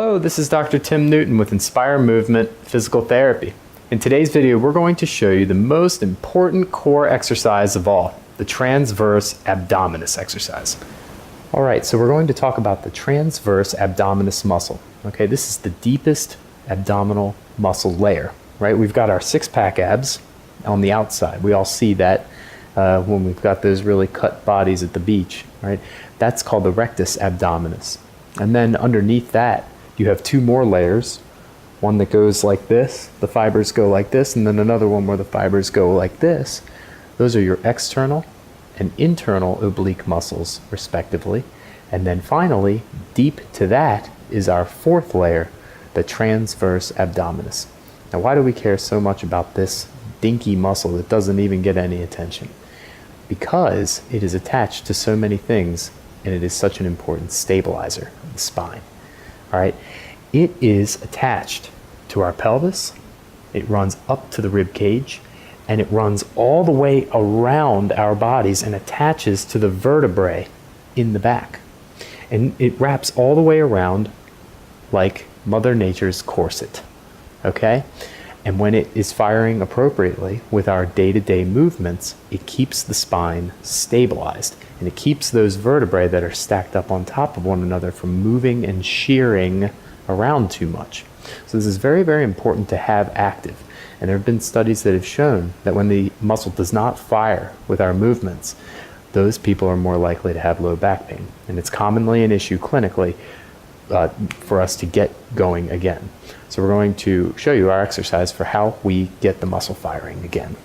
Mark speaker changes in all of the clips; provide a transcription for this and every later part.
Speaker 1: Hello, this is Dr. Tim Newton with Inspire Movement Physical Therapy. In today's video, we're going to show you the most important core exercise of all, the Transverse Abdominis exercise. All right, so we're going to talk about the Transverse Abdominis muscle. Okay, this is the deepest abdominal muscle layer, right? We've got our six-pack abs on the outside. We all see that when we've got those really cut bodies at the beach, right? That's called the rectus abdominis. And then underneath that, you have two more layers, one that goes like this, the fibers go like this, and then another one where the fibers go like this. Those are your external and internal oblique muscles, respectively. And then finally, deep to that is our fourth layer, the transverse abdominis. Now, why do we care so much about this dinky muscle that doesn't even get any attention? Because it is attached to so many things, and it is such an important stabilizer of the spine. All right, it is attached to our pelvis, it runs up to the rib cage, and it runs all the way around our bodies and attaches to the vertebrae in the back. And it wraps all the way around like Mother Nature's corset, okay? And when it is firing appropriately with our day-to-day movements, it keeps the spine stabilized, and it keeps those vertebrae that are stacked up on top of one another from moving and shearing around too much. So this is very, very important to have active. And there have been studies that have shown that when the muscle does not fire with our movements, those people are more likely to have low back pain. And it's commonly an issue clinically for us to get going again. So we're going to show you our exercise for how we get the muscle firing again.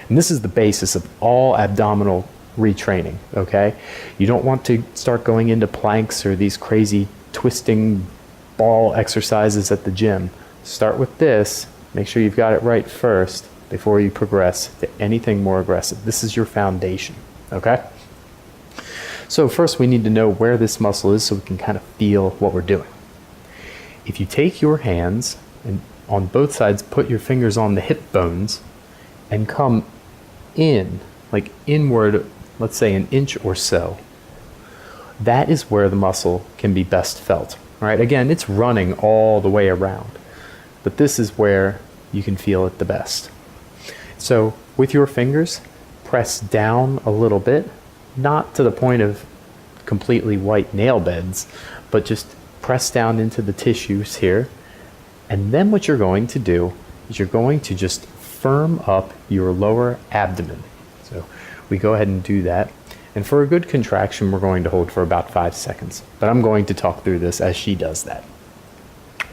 Speaker 1: And this is the basis of all abdominal retraining, okay? You don't want to start going into planks or these crazy twisting ball exercises at the gym. Start with this, make sure you've got it right first before you progress to anything more aggressive. This is your foundation, okay? So first we need to know where this muscle is so we can kind of feel what we're doing. If you take your hands and on both sides put your fingers on the hip bones and come in, like inward, let's say an inch or so, that is where the muscle can be best felt. All right, again, it's running all the way around, but this is where you can feel it the best. So with your fingers, press down a little bit, not to the point of completely white nail beds, but just press down into the tissues here. And then what you're going to do is you're going to just firm up your lower abdomen. So we go ahead and do that. And for a good contraction, we're going to hold for about 5 seconds. But I'm going to talk through this as she does that.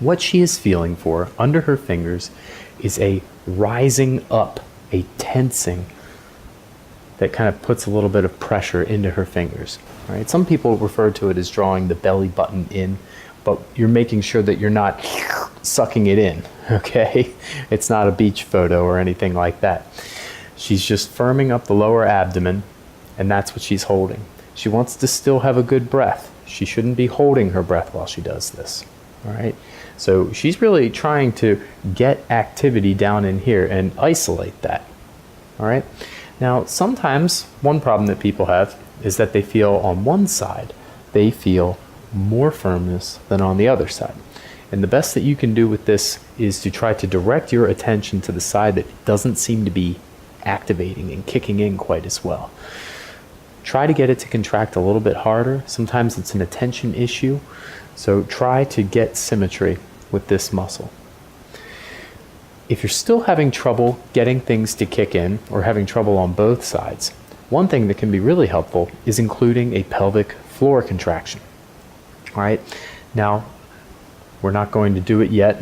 Speaker 1: What she is feeling for under her fingers is a rising up, a tensing that kind of puts a little bit of pressure into her fingers. All right? Some people refer to it as drawing the belly button in, but you're making sure that you're not sucking it in, okay? It's not a beach photo or anything like that. She's just firming up the lower abdomen, and that's what she's holding. She wants to still have a good breath. She shouldn't be holding her breath while she does this, all right? So she's really trying to get activity down in here and isolate that, all right? Now, sometimes one problem that people have is that they feel on one side, they feel more firmness than on the other side. And the best that you can do with this is to try to direct your attention to the side that doesn't seem to be activating and kicking in quite as well. Try to get it to contract a little bit harder. Sometimes it's an attention issue. So try to get symmetry with this muscle. If you're still having trouble getting things to kick in or having trouble on both sides, one thing that can be really helpful is including a pelvic floor contraction. All right, now we're not going to do it yet,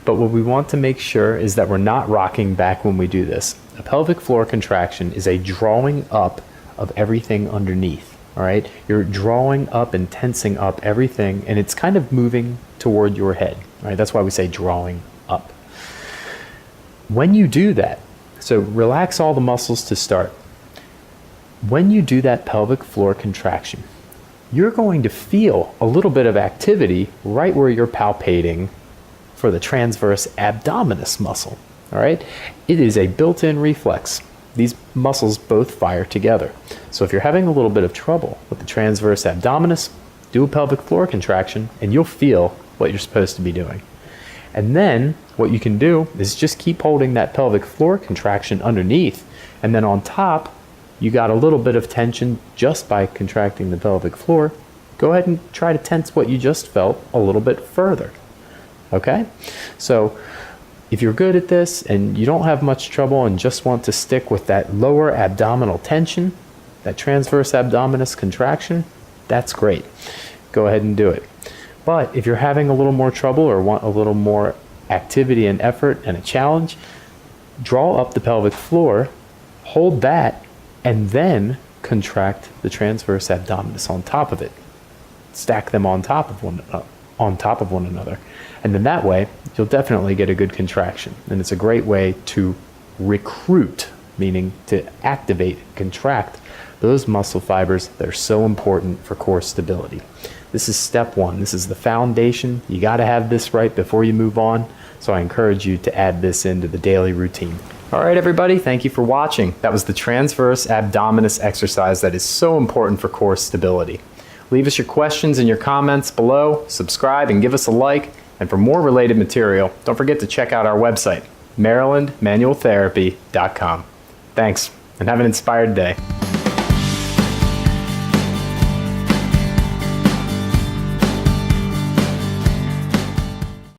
Speaker 1: but what we want to make sure is that we're not rocking back when we do this. A pelvic floor contraction is a drawing up of everything underneath, all right? You're drawing up and tensing up everything, and it's kind of moving toward your head, all right? That's why we say drawing up. When you do that, so relax all the muscles to start. When you do that pelvic floor contraction, you're going to feel a little bit of activity right where you're palpating for the transverse abdominis muscle, all right? It is a built-in reflex. These muscles both fire together. So if you're having a little bit of trouble with the transverse abdominis, do a pelvic floor contraction, and you'll feel what you're supposed to be doing. And then what you can do is just keep holding that pelvic floor contraction underneath, and then on top, you got a little bit of tension just by contracting the pelvic floor. Go ahead and try to tense what you just felt a little bit further. Okay? So if you're good at this and you don't have much trouble and just want to stick with that lower abdominal tension, that transverse abdominis contraction, that's great. Go ahead and do it. But if you're having a little more trouble or want a little more activity and effort and a challenge, draw up the pelvic floor, hold that, and then contract the transverse abdominis on top of it. Stack them on top of one another. And then that way, you'll definitely get a good contraction. And it's a great way to recruit, meaning to activate, contract those muscle fibers that are so important for core stability. This is step one. This is the foundation. You got to have this right before you move on. So I encourage you to add this into the daily routine. All right, everybody, thank you for watching. That was the transverse abdominis exercise that is so important for core stability. Leave us your questions and your comments below, subscribe and give us a like, and for more related material, don't forget to check out our website, marylandmanualtherapy.com. Thanks, and have an inspired day.